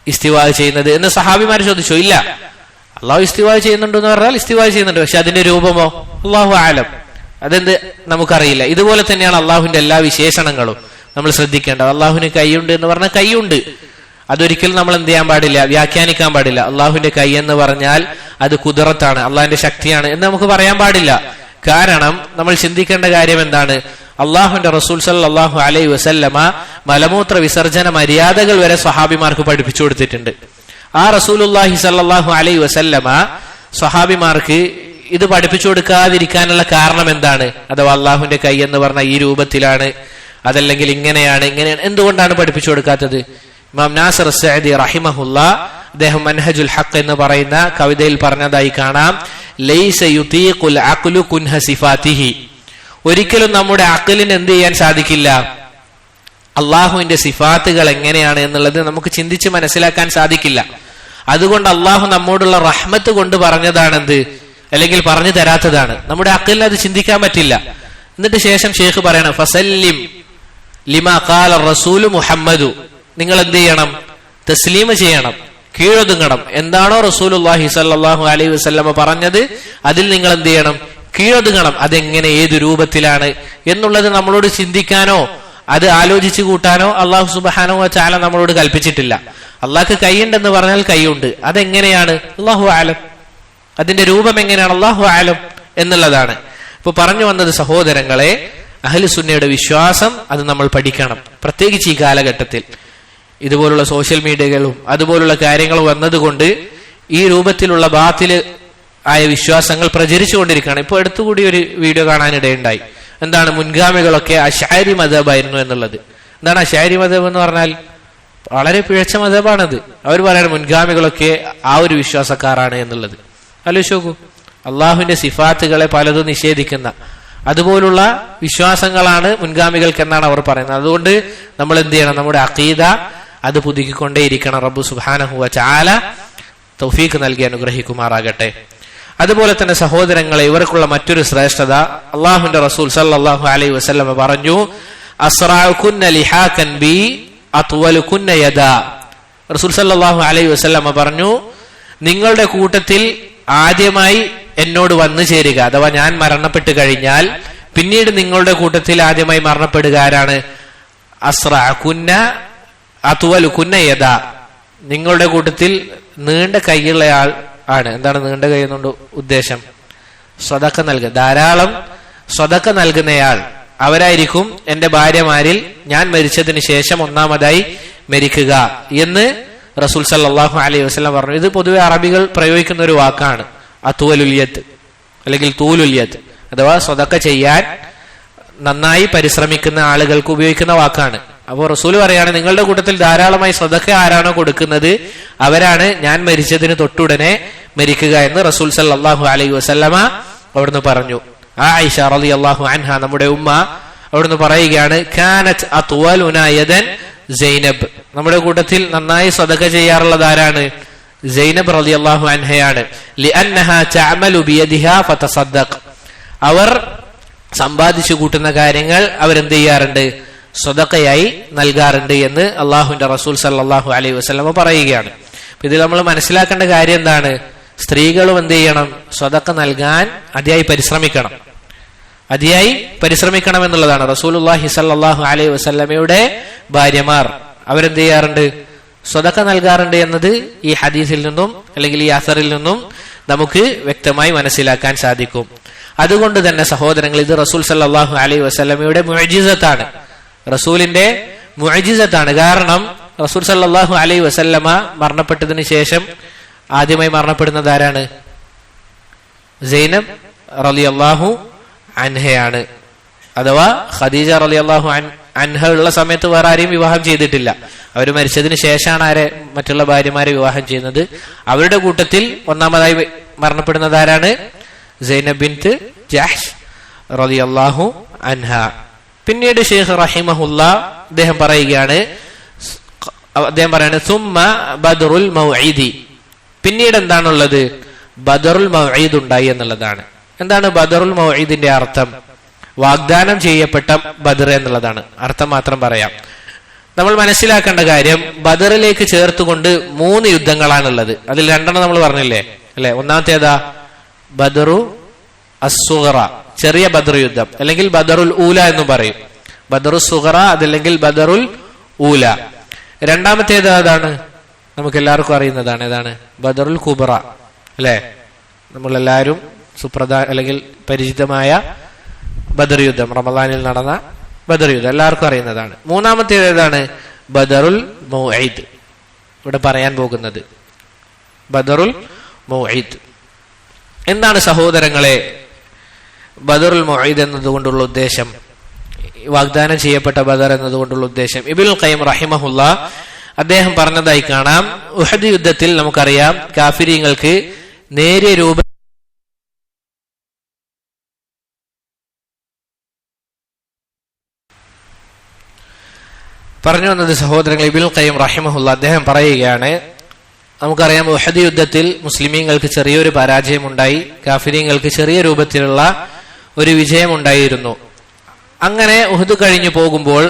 ഇസ്തിവാ ചെയ്യുന്നത് എന്ന് സഹാബിമാർ ചോദിച്ചോ? ഇല്ല. അള്ളാഹു ഇസ്തിവാ ചെയ്യുന്നുണ്ടെന്ന് പറഞ്ഞാൽ ഇസ്തിവാ ചെയ്യുന്നുണ്ട്, പക്ഷെ അതിന്റെ രൂപമോ അള്ളാഹു ആലം, അതെന്ത് നമുക്കറിയില്ല. ഇതുപോലെ തന്നെയാണ് അള്ളാഹുവിന്റെ എല്ലാ വിശേഷണങ്ങളും നമ്മൾ ശ്രദ്ധിക്കേണ്ടത്. അള്ളാഹുവിന് കൈയുണ്ട് എന്ന് പറഞ്ഞാൽ കൈയുണ്ട്, അതൊരിക്കലും നമ്മൾ എന്ത് ചെയ്യാൻ പാടില്ല, വ്യാഖ്യാനിക്കാൻ പാടില്ല. അള്ളാഹുവിന്റെ കൈ എന്ന് പറഞ്ഞാൽ അത് കുദറത്താണ്, അള്ളാഹിന്റെ ശക്തിയാണ് എന്ന് നമുക്ക് പറയാൻ പാടില്ല. കാരണം നമ്മൾ ചിന്തിക്കേണ്ട കാര്യം എന്താണ്? അള്ളാഹുവിന്റെ റസൂൽ സല്ലല്ലാഹു അലൈഹി വസല്ലമ മലമൂത്ര വിസർജന മര്യാദകൾ വരെ സ്വഹാബിമാർക്ക് പഠിപ്പിച്ചു കൊടുത്തിട്ടുണ്ട്. ആ റസൂലുള്ളാഹി സല്ലല്ലാഹു അലൈഹി വസല്ലമ സ്വഹാബിമാർക്ക് ഇത് പഠിപ്പിച്ചു കൊടുക്കാതിരിക്കാനുള്ള കാരണം എന്താണ്? അഥവാ അള്ളാഹുവിന്റെ കൈ എന്ന് പറഞ്ഞ ഈ രൂപത്തിലാണ്, അതല്ലെങ്കിൽ ഇങ്ങനെയാണ്, എന്തുകൊണ്ടാണ് പഠിപ്പിച്ചു കൊടുക്കാത്തത്? ഇമാം നാസിർ അസ്സഅദി റഹിമഹുല്ലാ അദ്ദേഹം മൻഹജുൽ ഹഖ് എന്ന് പറയുന്ന കവിതയിൽ പറഞ്ഞതായി കാണാം, ലൈസ യുതീഖുൽ അഖ്ലു കുൻഹ സിഫാതിഹി, ഒരിക്കലും നമ്മുടെ അഖ്ലിന് എന്ത് ചെയ്യാൻ സാധിക്കില്ല, അള്ളാഹുവിന്റെ സിഫാത്തുകൾ എങ്ങനെയാണ് എന്നുള്ളത് നമുക്ക് ചിന്തിച്ച് മനസ്സിലാക്കാൻ സാധിക്കില്ല. അതുകൊണ്ട് അള്ളാഹു നമ്മോടുള്ള റഹ്മത്ത് കൊണ്ട് പറഞ്ഞതാണെന്ത്, അല്ലെങ്കിൽ പറഞ്ഞു തരാത്തതാണ്. നമ്മുടെ അഖ്ലിന് അത് ചിന്തിക്കാൻ പറ്റില്ല. എന്നിട്ട് ശേഷം ഷെയ്ഖ് പറയണം, ഫസല്ലിം ലിമാ ഖാല റസൂലു മുഹമ്മദു, നിങ്ങൾ എന്ത് ചെയ്യണം? തസ്ലീമ ചെയ്യണം, കീഴൊതുങ്ങണം. എന്താണോ റസൂലുള്ളാഹി സ്വല്ലല്ലാഹു അലൈഹി വസല്ലമ പറഞ്ഞത് അതിൽ നിങ്ങൾ എന്ത് ചെയ്യണം? കീഴൊതുങ്ങണം. അതെങ്ങനെ, ഏത് രൂപത്തിലാണ് എന്നുള്ളത് നമ്മളോട് ചിന്തിക്കാനോ അത് ആലോചിച്ചു കൂട്ടാനോ അള്ളാഹു സുബ്ഹാനഹു വ തആല നമ്മളോട് കൽപ്പിച്ചിട്ടില്ല. അള്ളാഹ്ക്ക് കൈയുണ്ടെന്ന് പറഞ്ഞാൽ കൈയുണ്ട്, അതെങ്ങനെയാണ്? അല്ലാഹു ആലം. അതിന്റെ രൂപം എങ്ങനെയാണ്? അല്ലാഹു ആലം എന്നുള്ളതാണ്. ഇപ്പൊ പറഞ്ഞു വന്നത് സഹോദരങ്ങളെ, അഹ്ലു സുന്നയുടെ വിശ്വാസം അത് നമ്മൾ പഠിക്കണം. പ്രത്യേകിച്ച് ഈ കാലഘട്ടത്തിൽ ഇതുപോലുള്ള സോഷ്യൽ മീഡിയകളും അതുപോലുള്ള കാര്യങ്ങൾ വന്നതുകൊണ്ട് ഈ രൂപത്തിലുള്ള ബാത്തില് ആയ വിശ്വാസങ്ങൾ പ്രചരിച്ചുകൊണ്ടിരിക്കുകയാണ്. ഇപ്പൊ അടുത്തുകൂടി ഒരു വീഡിയോ കാണാനിടയുണ്ടായി. എന്താണ്? മുൻഗാമികളൊക്കെ അശ്അരി മദ്ഹബായിരുന്നു എന്നുള്ളത്. എന്താണ് അശ്അരി മദ്ഹബ് എന്ന് പറഞ്ഞാൽ? വളരെ പിഴച്ച മദ്ഹബാണത്. അവർ പറയുന്നത് മുൻഗാമികളൊക്കെ ആ ഒരു വിശ്വാസക്കാരാണ് എന്നുള്ളത്. ആലോചിച്ച് നോക്കൂ, അള്ളാഹുവിന്റെ സിഫാത്തുകളെ പലതും നിഷേധിക്കുന്ന അതുപോലുള്ള വിശ്വാസങ്ങളാണ് മുൻഗാമികൾക്ക് എന്നാണ് അവർ പറയുന്നത്. അതുകൊണ്ട് നമ്മൾ എന്ത് ചെയ്യണം? നമ്മുടെ അഖീദ അത് പുതുക്കിക്കൊണ്ടേയിരിക്കണം. റബ്ബു സുബ്ഹാനഹു വ തആല തൗഫീഖ് നൽകി അനുഗ്രഹിക്കുമാറാകട്ടെ. അതുപോലെ തന്നെ സഹോദരങ്ങളെ, ഇവർക്കുള്ള മറ്റൊരു ശ്രേഷ്ഠത അള്ളാഹുവിന്റെ റസൂൽ സല്ലല്ലാഹു അലൈഹി വസല്ലം പറഞ്ഞു, അസ്റഅകുന്ന ലിഹാകൻ ബി അത്വലുകുന്ന യദാ. റസൂൽ സല്ലല്ലാഹു അലൈഹി വസല്ലം പറഞ്ഞു, നിങ്ങളുടെ കൂട്ടത്തിൽ ആദ്യമായി എന്നോട് വന്നു ചേരുക, അഥവാ ഞാൻ മരണപ്പെട്ട് കഴിഞ്ഞാൽ പിന്നീട് നിങ്ങളുടെ കൂട്ടത്തിൽ ആദ്യമായി മരണപ്പെടുക ആരാണ്? അസ്റഅകുന്ന അത്വലുകുന്ന യദാ. നിങ്ങളുടെ കൂട്ടത്തിൽ നീണ്ട കൈയുള്ളയാൾ ആണ്. എന്താണ് നീണ്ട കൈ എന്നുകൊണ്ട് ഉദ്ദേശം? സ്വതക്ക നൽകുക, ധാരാളം സ്വതക്ക നൽകുന്നയാൾ. അവരായിരിക്കും എന്റെ ഭാര്യമാരിൽ ഞാൻ മരിച്ചതിന് ശേഷം ഒന്നാമതായി മരിക്കുക എന്ന് റസൂൽ സല്ലല്ലാഹു അലൈഹി വസല്ലം പറഞ്ഞു. ഇത് പൊതുവെ അറബികൾ പ്രയോഗിക്കുന്ന ഒരു വാക്കാണ്, അത്വലുല്യത്ത് അല്ലെങ്കിൽ തൂലുല്യത്ത്, അഥവാ സ്വതക്ക ചെയ്യാൻ നന്നായി പരിശ്രമിക്കുന്ന ആളുകൾക്ക് ഉപയോഗിക്കുന്ന വാക്കാണ്. അപ്പോൾ റസൂൽ പറയാണ്, നിങ്ങളുടെ കൂട്ടത്തിൽ ധാരാളമായി സ്വതക്ക ആരാണോ കൊടുക്കുന്നത് അവരാണ് ഞാൻ മരിച്ചതിന് തൊട്ടുടനെ മരിക്കുക എന്ന് റസൂൽ സല്ലല്ലാഹു അലൈഹി വസല്ലമ അവിടുന്ന് പറഞ്ഞു. ആയിഷ റളിയല്ലാഹു അൻഹ, നമ്മുടെ ഉമ്മ, അവിടുന്ന് പറയുകയാണ്, കാനത് അത്വലുനാ യദൻ സൈനബ്. നമ്മുടെ കൂട്ടത്തിൽ നന്നായി സ്വതക്ക ചെയ്യാറുള്ളത് ആരാണ്? സൈനബ് റളിയല്ലാഹു അൻഹയാണ്. ലിഅന്നഹാ തഅമലു ബിയദിഹാ ഫതസദ്ദഖ്. അവർ സമ്പാദിച്ചു കൂട്ടുന്ന കാര്യങ്ങൾ അവരെന്ത് ചെയ്യാറുണ്ട്? സ്വതക്കയായി നൽകാറുണ്ട് എന്ന് അള്ളാഹുവിന്റെ റസൂൽ സല്ലല്ലാഹു അലൈഹി വസല്ലം പറയുകയാണ്. ഇതിൽ നമ്മൾ മനസ്സിലാക്കേണ്ട കാര്യം എന്താണ്? സ്ത്രീകളും എന്ത് ചെയ്യണം? സ്വതക്ക നൽകാൻ അതിയായി പരിശ്രമിക്കണം, അതിയായി പരിശ്രമിക്കണം എന്നുള്ളതാണ്. റസൂലുള്ളാഹി സ്വല്ലല്ലാഹു അലൈഹി വസല്ലമയുടെ ഭാര്യമാർ അവരെന്ത് ചെയ്യാറുണ്ട്? സ്വതക്ക നൽകാറുണ്ട് എന്നത് ഈ ഹദീസിൽ നിന്നും അല്ലെങ്കിൽ ഈ അസറിൽ നിന്നും നമുക്ക് വ്യക്തമായി മനസ്സിലാക്കാൻ സാധിക്കും. അതുകൊണ്ട് തന്നെ സഹോദരങ്ങൾ, ഇത് റസൂൽ സല്ലല്ലാഹു അലൈഹി വസല്ലമയുടെ മുഅ്ജിസത്താണ്, റസൂലിന്റെ മുഅ്ജിസത്താണ്. കാരണം റസൂൽ സല്ലല്ലാഹു അലൈഹി വസല്ലമ മരണപ്പെട്ടതിന് ശേഷം ആദ്യമായി മരണപ്പെടുന്നത് ആരാണ്? സൈനബ് റളിയല്ലാഹു അൻഹയാണ്. അഥവാ ഖദീജ റളിയല്ലാഹു അൻഹ ഉള്ള സമയത്ത് വേറെ ആരെയും വിവാഹം ചെയ്തിട്ടില്ല. അവർ മരിച്ചതിന് ശേഷമാണ് മറ്റുള്ള ഭാര്യമാരെ വിവാഹം ചെയ്യുന്നത്. അവരുടെ കൂട്ടത്തിൽ ഒന്നാമതായി മരണപ്പെടുന്നത് ആരാണ്? സൈനബ് ബിൻത് ജഹ്ഷ് റളിയല്ലാഹു അൻഹ. പിന്നീട് ഷെയ്ഖ് റഹിമഹുല്ലാ അദ്ദേഹം പറയുകയാണ് സുമ്മ ബദറുൽ മൗഇദി. പിന്നീട് എന്താണുള്ളത്? ബദറുൽ മൗഇദ് ഉണ്ടായി എന്നുള്ളതാണ്. എന്താണ് ബദറുൽ മൗഇദിന്റെ അർത്ഥം? വാഗ്ദാനം ചെയ്യപ്പെട്ട ബദർ എന്നുള്ളതാണ് അർത്ഥം. മാത്രം പറയാം. നമ്മൾ മനസ്സിലാക്കേണ്ട കാര്യം, ബദറിലേക്ക് ചേർത്തുകൊണ്ട് 3 യുദ്ധങ്ങളാണുള്ളത്. അതിൽ 2 നമ്മൾ പറഞ്ഞില്ലേ അല്ലെ? ഒന്നാമത്തേതാ? ബദറു അസ്സുഗറ, ചെറിയ ബദർ യുദ്ധം, അല്ലെങ്കിൽ ബദറുൽ ഊല എന്നും പറയും. ബദറു സുഗറ അതല്ലെങ്കിൽ ബദറുൽ ഊല. രണ്ടാമത്തേത് അതാണ്, നമുക്ക് എല്ലാവർക്കും അറിയുന്നതാണ്. ഏതാണ്? ബദറുൽ കുബ്ര അല്ലെ? നമ്മളെല്ലാവരും അല്ലെങ്കിൽ പരിചിതമായ ബദർ യുദ്ധം, റമദാനിൽ നടന്ന ബദർ യുദ്ധം എല്ലാവർക്കും അറിയുന്നതാണ്. മൂന്നാമത്തേത് ഏതാണ്? ബദറുൽ മൗഇദ്, ഇവിടെ പറയാൻ പോകുന്നത് ബദറുൽ മൗഇദ്. എന്താണ് സഹോദരങ്ങളെ ബദറുൽ മൗഇദ് എന്നതുകൊണ്ടുള്ള ഉദ്ദേശം? വാഗ്ദാനം ചെയ്യപ്പെട്ട ബദർ എന്നതുകൊണ്ടുള്ള ഉദ്ദേശം ഇബ്നുൽ ഖയ്യിം റഹിമഹുല്ലാ അദ്ദേഹം പറഞ്ഞതായി കാണാം. ഉഹദ് യുദ്ധത്തിൽ നമുക്കറിയാം കാഫിരീങ്ങൾക്ക് നേരിയ രൂപ പറഞ്ഞു വന്നത് സഹോദരങ്ങൾ, ഇബ്നുൽ ഖയ്യിം റഹിമഹുല്ലാ അദ്ദേഹം പറയുകയാണ്, നമുക്കറിയാം ഉഹദ് യുദ്ധത്തിൽ മുസ്ലിമീങ്ങൾക്ക് ചെറിയൊരു പരാജയമുണ്ടായി, കാഫിരീങ്ങൾക്ക് ചെറിയ രൂപത്തിലുള്ള ഒരു വിജയമുണ്ടായിരുന്നു. അങ്ങനെ ഉഹദ് കഴിഞ്ഞു പോകുമ്പോൾ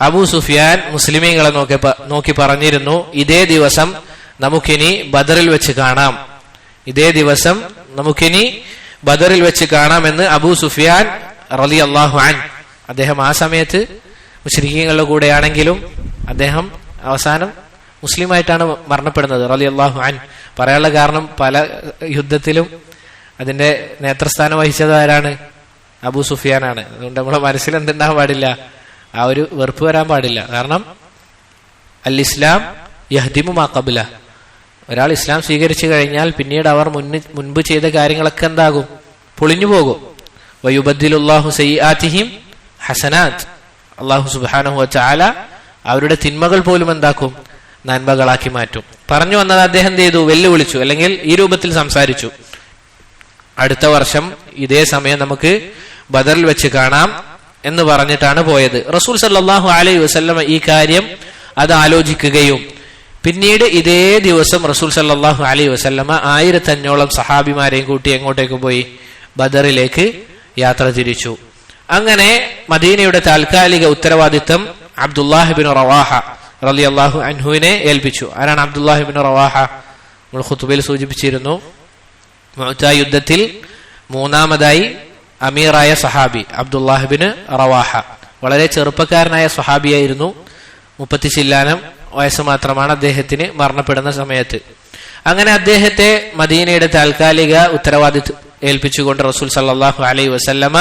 അബൂ സുഫിയാൻ മുസ്ലിമീങ്ങളെ നോക്കി പറഞ്ഞിരുന്നു, ഇതേ ദിവസം നമുക്കിനി ബദറിൽ വെച്ച് കാണാം, ഇതേ ദിവസം നമുക്കിനി ബദറിൽ വെച്ച് കാണാമെന്ന് അബൂ സുഫിയാൻ റളിയല്ലാഹു അൻഹു. അദ്ദേഹം ആ സമയത്ത് മുശ്രിക്കീങ്ങളുടെ കൂടെയാണെങ്കിലും അദ്ദേഹം അവസാനം മുസ്ലിമായിട്ടാണ് മരണപ്പെടുന്നത് റളിയല്ലാഹു അൻഹു. പറയാനുള്ള കാരണം പല യുദ്ധത്തിലും അതിന്റെ നേതൃസ്ഥാനം വഹിച്ചത് ആരാണ്? അബൂ സുഫിയാനാണ്. അതുകൊണ്ട് നമ്മളെ മനസ്സിൽ എന്തുണ്ടാകാൻ പാടില്ല, ആ ഒരു വെറുപ്പ് വരാൻ പാടില്ല. കാരണം അൽ ഇസ്ലാം യഹ്ദിമു മാ ഖബ്ല, ഒരാൾ ഇസ്ലാം സ്വീകരിച്ചു കഴിഞ്ഞാൽ പിന്നീട് അവർ മുൻപ് ചെയ്ത കാര്യങ്ങളൊക്കെ എന്താകും? പൊളിഞ്ഞു പോകും. വയുബദ്ദിലുല്ലാഹു സയ്യിആതിഹിം ഹസനാത്ത്, അല്ലാഹു സുബ്ഹാനഹു വതആല അവരുടെ തിന്മകൾ പോലും എന്താക്കും? നന്മകളാക്കി മാറ്റും. പറഞ്ഞു വന്നത് അദ്ദേഹം എന്ത് ചെയ്തു? വെല്ലുവിളിച്ചു, അല്ലെങ്കിൽ ഈ രൂപത്തിൽ സംസാരിച്ചു. അടുത്ത വർഷം ഇതേ സമയം നമുക്ക് ബദറിൽ വെച്ച് കാണാം എന്ന് പറഞ്ഞിട്ടാണ് പോയത്. റസൂൽ സല്ലല്ലാഹു അലൈഹി വസല്ലം ഈ കാര്യം അത് ആലോചിക്കുകയും പിന്നീട് ഇതേ ദിവസം റസൂൽ സല്ലല്ലാഹു അലൈഹി വസല്ലമ 1500 സഹാബിമാരെയും കൂട്ടി എങ്ങോട്ടേക്ക് പോയി? ബദറിലേക്ക് യാത്ര തിരിച്ചു. അങ്ങനെ മദീനയുടെ താൽക്കാലിക ഉത്തരവാദിത്തം അബ്ദുല്ലാഹ് ഇബ്നു റവാഹ റളിയല്ലാഹു അൻഹുവിനെ ഏൽപ്പിച്ചു. ആരാണ് അബ്ദുല്ലാഹ് ഇബ്നു റവാഹ? നമ്മൾ ഖുതുബയിൽ സൂചിപ്പിച്ചിരുന്നു. മുഅ്ത യുദ്ധത്തിൽ മൂന്നാമതായി അമീറായ സഹാബി അബ്ദുല്ലാഹ് ഇബ്നു റവാഹ. വളരെ ചെറുപ്പക്കാരനായ സഹാബിയായിരുന്നു. 30 ചില്ലാനം വയസ്സ് മാത്രമാണ് അദ്ദേഹത്തിന് മരണപ്പെടുന്ന സമയത്ത്. അങ്ങനെ അദ്ദേഹത്തെ മദീനയുടെ താൽക്കാലിക ഉത്തരവാദിത്വം ഏൽപ്പിച്ചുകൊണ്ട് റസൂൽ സല്ലല്ലാഹു അലൈഹി വസല്ലമ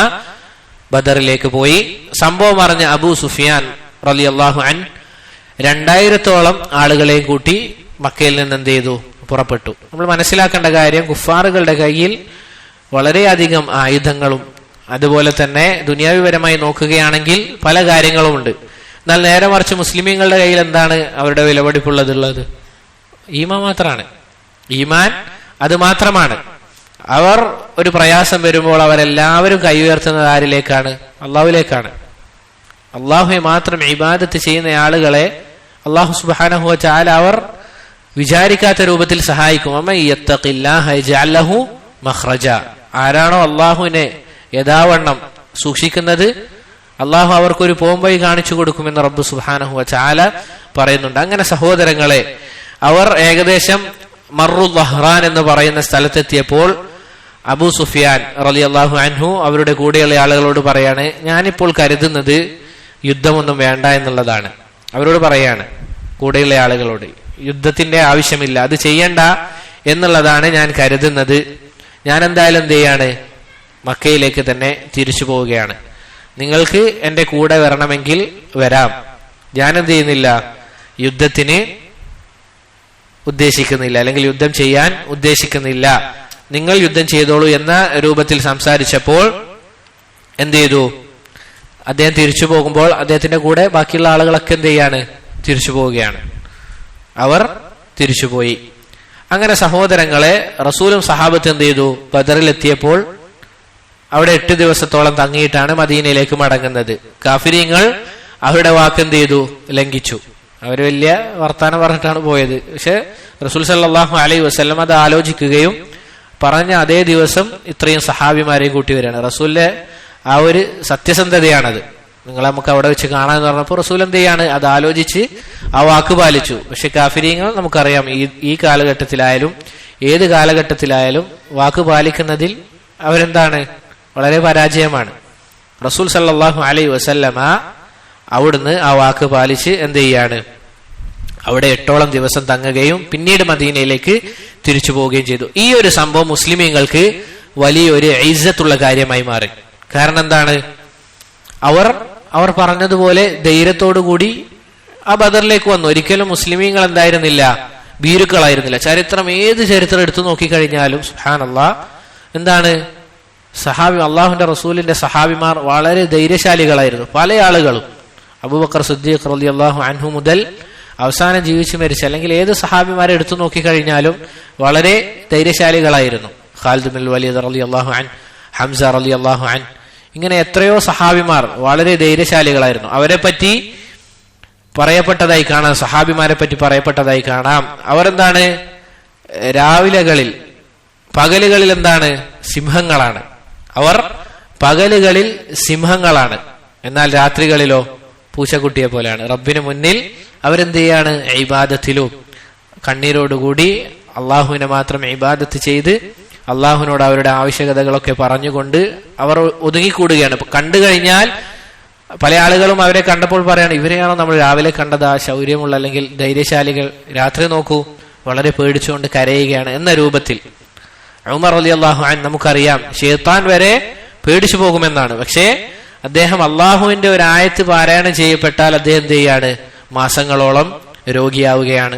ബദറിലേക്ക് പോയി. സംഭവം അറിഞ്ഞ അബൂ സുഫിയാൻ റളിയല്ലാഹു അൻഹു 2000-ഓളം ആളുകളെയും കൂട്ടി മക്കയിൽ നിന്ന് എന്ത് ചെയ്തു? പുറപ്പെട്ടു. നമ്മൾ മനസ്സിലാക്കേണ്ട കാര്യം, കുഫാറുകളുടെ കയ്യിൽ വളരെയധികം ആയുധങ്ങളും അതുപോലെ തന്നെ ദുനിയാവിപരമായി നോക്കുകയാണെങ്കിൽ പല കാര്യങ്ങളുമുണ്ട്. എന്നാൽ നേരെ മറിച്ച് മുസ്ലിമീങ്ങളുടെ കയ്യിൽ എന്താണ് അവരുടെ വിലപിടിപ്പുള്ളത്? ഈമാൻ മാത്രമാണ്. ഈമാൻ അത് മാത്രമാണ്. അവർ ഒരു പ്രയാസം വരുമ്പോൾ അവരെല്ലാവരും കൈ ഉയർത്തുന്നത് ആരിലേക്കാണ്? അള്ളാഹുവിലേക്കാണ്. അള്ളാഹുവെ മാത്രം ഇബാദത്ത് ചെയ്യുന്ന ആളുകളെ അള്ളാഹു സുബ്ഹാനഹു വതആല അവർ വിചാരിക്കാത്ത രൂപത്തിൽ സഹായിക്കും. വമൻ യത്തഖില്ലാഹ യജ്അൽ ലഹു മഖ്റജ, ആരാണോ അള്ളാഹുവിനെ യഥാവണ്ണം സൂക്ഷിക്കുന്നത് അള്ളാഹു അവർക്കൊരു പോംവഴി കാണിച്ചു കൊടുക്കുമെന്ന് റബ്ബ് സുബ്ഹാനഹു വതആല പറയുന്നുണ്ട്. അങ്ങനെ സഹോദരങ്ങളെ, അവർ ഏകദേശം മർറു ദഹ്റാൻ എന്ന് പറയുന്ന സ്ഥലത്തെത്തിയപ്പോൾ അബൂ സുഫിയാൻ റളിയല്ലാഹു അൻഹു അവരുടെ കൂടെയുള്ള ആളുകളോട് പറയാണ്, ഞാനിപ്പോൾ കരുതുന്നത് യുദ്ധമൊന്നും വേണ്ട എന്നുള്ളതാണ്. അവരോട് പറയാണ്, കൂടെയുള്ള ആളുകളോട്, യുദ്ധത്തിന്റെ ആവശ്യമില്ല, അത് ചെയ്യണ്ട എന്നുള്ളതാണ് ഞാൻ കരുതുന്നത്. ഞാൻ എന്തായാലും എന്ത് ചെയ്യാണ്? മക്കയിലേക്ക് തന്നെ തിരിച്ചു പോവുകയാണ്. നിങ്ങൾക്ക് എന്റെ കൂടെ വരണമെങ്കിൽ വരാം. ഞാൻ എന്ത് ചെയ്യുന്നില്ല? യുദ്ധത്തിന് ഉദ്ദേശിക്കുന്നില്ല, അല്ലെങ്കിൽ യുദ്ധം ചെയ്യാൻ ഉദ്ദേശിക്കുന്നില്ല. നിങ്ങൾ യുദ്ധം ചെയ്തോളൂ എന്ന രൂപത്തിൽ സംസാരിച്ചപ്പോൾ എന്ത് ചെയ്തു? അദ്ദേഹം തിരിച്ചു പോകുമ്പോൾ അദ്ദേഹത്തിന്റെ കൂടെ ബാക്കിയുള്ള ആളുകളൊക്കെ എന്ത് ചെയ്യാണ്? തിരിച്ചു പോവുകയാണ്. അവർ തിരിച്ചുപോയി. അങ്ങനെ സഹോദരങ്ങളെ, റസൂലും സഹാബത്ത് എന്ത് ചെയ്തു? ബദറിലെത്തിയപ്പോൾ അവിടെ 8 ദിവസത്തോളം തങ്ങിയിട്ടാണ് മദീനയിലേക്ക് മടങ്ങുന്നത്. കാഫിരീങ്ങൾ അവരുടെ വാക്ക് എന്ത് ചെയ്തു? ലംഘിച്ചു. അവർ വലിയ വർത്താനം പറഞ്ഞിട്ടാണ് പോയത്. പക്ഷെ റസൂൽ സല്ലല്ലാഹു അലൈഹി വസല്ലം അത് ആലോചിക്കുകയും പറഞ്ഞ അതേ ദിവസം ഇത്രയും സഹാബിമാരെയും കൂട്ടി വരികയാണ്. റസൂലിന്റെ ആ ഒരു സത്യസന്ധതയാണത്. നിങ്ങളെ നമുക്ക് അവിടെ വെച്ച് കാണാന്ന് പറഞ്ഞപ്പോൾ റസൂൽ എന്ത് ചെയ്യാണ്? അത് ആലോചിച്ച് ആ വാക്ക് പാലിച്ചു. പക്ഷെ കാഫിരീങ്ങൾ നമുക്കറിയാം, ഈ കാലഘട്ടത്തിലായാലും ഏത് കാലഘട്ടത്തിലായാലും വാക്ക് പാലിക്കുന്നതിൽ അവരെന്താണ്? വളരെ പരാജയമാണ്. റസൂൽ സല്ലല്ലാഹു അലൈഹി വസല്ലമ അവിടുന്ന് ആ വാക്ക് പാലിച്ച് എന്ത് ചെയ്യാണ്? അവിടെ 8ഓളം ദിവസം തങ്ങുകയും പിന്നീട് മദീനയിലേക്ക് തിരിച്ചു പോവുകയും ചെയ്തു. ഈ ഒരു സംഭവം മുസ്ലിമീങ്ങൾക്ക് വലിയൊരു ഇസ്സത്തുള്ള കാര്യമായി മാറി. കാരണം എന്താണ്? അവർ പറഞ്ഞതുപോലെ ധൈര്യത്തോടുകൂടി ആ ബദറിലേക്ക് വന്നു. ഒരിക്കലും മുസ്ലിമീങ്ങൾ എന്തായിരുന്നില്ല? ഭീരുക്കളായിരുന്നില്ല. ഏത് ചരിത്രം എടുത്തു നോക്കിക്കഴിഞ്ഞാലും സുബ്ഹാനല്ലാഹ് എന്താണ്? അള്ളാഹുവിന്റെ റസൂലിന്റെ സഹാബിമാർ വളരെ ധൈര്യശാലികളായിരുന്നു. പല ആളുകളും അബൂബക്കർ സിദ്ദീഖ് റളിയല്ലാഹു അൻഹു മുതൽ അവസാനം ജീവിച്ചു മരിച്ച, അല്ലെങ്കിൽ ഏത് സഹാബിമാരെ എടുത്തു നോക്കിക്കഴിഞ്ഞാലും വളരെ ധൈര്യശാലികളായിരുന്നു. ഖാലിദ് ബിൻ വലീദ് റളിയല്ലാഹു അൻഹു, ഹംസ റളിയല്ലാഹു അൻഹു, ഇങ്ങനെ എത്രയോ സഹാബിമാർ വളരെ ധൈര്യശാലികളായിരുന്നു. അവരെ പറ്റി പറയപ്പെട്ടതായി കാണാം, സഹാബിമാരെ പറ്റി പറയപ്പെട്ടതായി കാണാം. അവരെന്താണ്? പകലുകളിൽ എന്താണ്? സിംഹങ്ങളാണ്. അവർ പകലുകളിൽ സിംഹങ്ങളാണ്, എന്നാൽ രാത്രികളിലോ പൂച്ചക്കുട്ടിയെ പോലെയാണ്. റബ്ബിന് മുന്നിൽ അവരെന്ത് ചെയ്യാണ്? ഇബാദത്തിലും കണ്ണീരോടുകൂടി അള്ളാഹുവിനെ മാത്രം ഇബാദത്ത് ചെയ്ത് അള്ളാഹുവിനോട് അവരുടെ ആവശ്യകതകളൊക്കെ പറഞ്ഞുകൊണ്ട് അവർ ഒതുങ്ങിക്കൂടുകയാണ്. കണ്ടു കഴിഞ്ഞാൽ പല ആളുകളും അവരെ കണ്ടപ്പോൾ പറയാണ്, ഇവരെയാണോ നമ്മൾ രാവിലെ കണ്ടത്, ആ ശൗര്യമുള്ള അല്ലെങ്കിൽ ധൈര്യശാലികൾ, രാത്രി നോക്കൂ വളരെ പേടിച്ചുകൊണ്ട് കരയുകയാണ് എന്ന രൂപത്തിൽ. ഉമർ റളിയല്ലാഹു അൻഹു നമുക്കറിയാം ശൈത്താൻ വരെ പേടിച്ചു പോകുമെന്നാണ്. പക്ഷേ അദ്ദേഹം അള്ളാഹുവിന്റെ ഒരു ആയത്ത് പാരായണം ചെയ്യപ്പെട്ടാൽ അദ്ദേഹം എന്ത് ചെയ്യാണ്, മാസങ്ങളോളം രോഗിയാവുകയാണ്.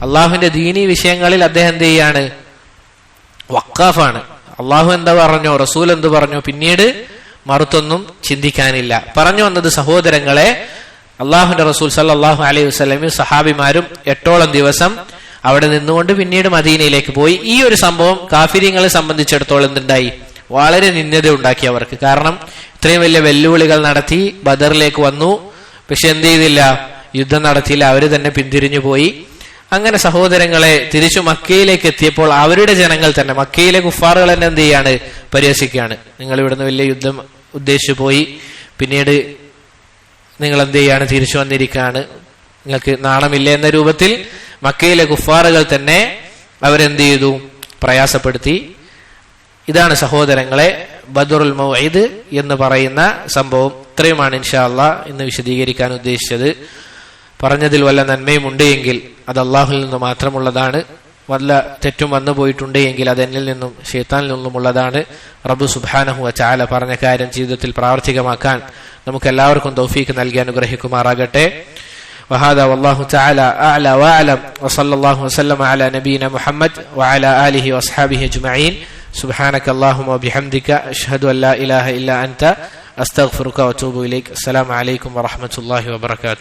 അള്ളാഹുവിന്റെ ദീനീ വിഷയങ്ങളിൽ അദ്ദേഹം എന്ത് ചെയ്യാണ്, വഖാഫാണ്. അള്ളാഹു എന്താ പറഞ്ഞോ, റസൂൽ എന്ത് പറഞ്ഞോ, പിന്നീട് മറുത്തൊന്നും ചിന്തിക്കാനില്ല. പറഞ്ഞു വന്നത് സഹോദരങ്ങളെ, അള്ളാഹുന്റെ റസൂൽ സല്ലല്ലാഹു അലൈഹി വസല്ലമയും സഹാബിമാരും 8ഓളം ദിവസം അവിടെ നിന്നുകൊണ്ട് പിന്നീട് മദീനയിലേക്ക് പോയി. ഈ ഒരു സംഭവം കാഫിര്യങ്ങളെ സംബന്ധിച്ചിടത്തോളം എന്തുണ്ടായി, വളരെ നിന്ദത ഉണ്ടാക്കി അവർക്ക്. കാരണം ഇത്രയും വലിയ വെല്ലുവിളികൾ നടത്തി ബദറിലേക്ക് വന്നു, പക്ഷെ എന്ത് ചെയ്തില്ല, യുദ്ധം നടത്തിയില്ല, അവര് തന്നെ പിന്തിരിഞ്ഞു പോയി. അങ്ങനെ സഹോദരങ്ങളെ തിരിച്ചു മക്കയിലേക്ക് എത്തിയപ്പോൾ അവരുടെ ജനങ്ങൾ തന്നെ, മക്കയിലെ കുഫാറുകൾ തന്നെ എന്ത് ചെയ്യാണ്, പരിഹസിക്കുകയാണ്. നിങ്ങൾ ഇവിടുന്ന് വലിയ യുദ്ധം ഉദ്ദേശിച്ചു പോയി, പിന്നീട് നിങ്ങൾ എന്ത് ചെയ്യാണ്, തിരിച്ചു വന്നിരിക്കുകയാണ്, നിങ്ങൾക്ക് നാണമില്ല എന്ന രൂപത്തിൽ മക്കയിലെ കുഫാറുകൾ തന്നെ അവരെന്ത് ചെയ്തു, പ്രയാസപ്പെടുത്തി. ഇതാണ് സഹോദരങ്ങളെ ബദറുൽ മൗഇദ് എന്ന് പറയുന്ന സംഭവം. ഇത്രയുമാണ് ഇൻഷാ അല്ലാഹ് ഇന്ന് വിശദീകരിക്കാൻ ഉദ്ദേശിച്ചത്. പറഞ്ഞതിൽ വല്ല നന്മയും ഉണ്ട് എങ്കിൽ അത് അള്ളാഹുവിൽ നിന്ന് മാത്രമുള്ളതാണ്. വല്ല തെറ്റും വന്നു പോയിട്ടുണ്ട് എങ്കിൽ അത് എന്നിൽ നിന്നും ശൈത്താനിൽ നിന്നുമുള്ളതാണ്. റബ്ബ് സുബ്ഹാനഹു വ തആല പറഞ്ഞ കാര്യം ജീവിതത്തിൽ പ്രാവർത്തികമാക്കാൻ നമുക്ക് എല്ലാവർക്കും തൗഫീഖ് നൽകി അനുഗ്രഹിക്കുമാറാകട്ടെ. وهذا والله تعالى أعلى وأعلم وصلى الله وسلم على نبينا محمد وعلى آله وأصحابه أجمعين. سبحانك اللهم وبحمدك أشهد أن لا إله إلا أنت أستغفرك وأتوب إليك. السلام عليكم ورحمة الله وبركاته.